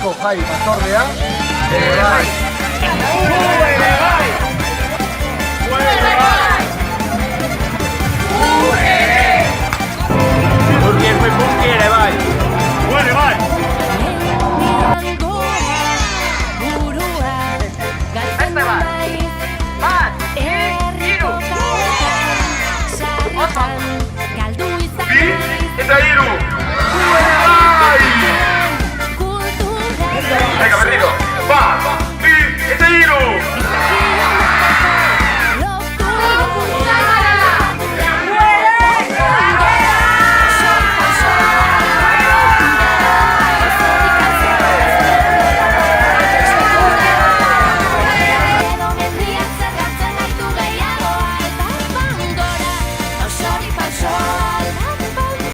Herriko Jai Batzordea, bai. Urkien punki ere bai. Ere bai. Beste bat. Bat, hiru. Bi eta hiru.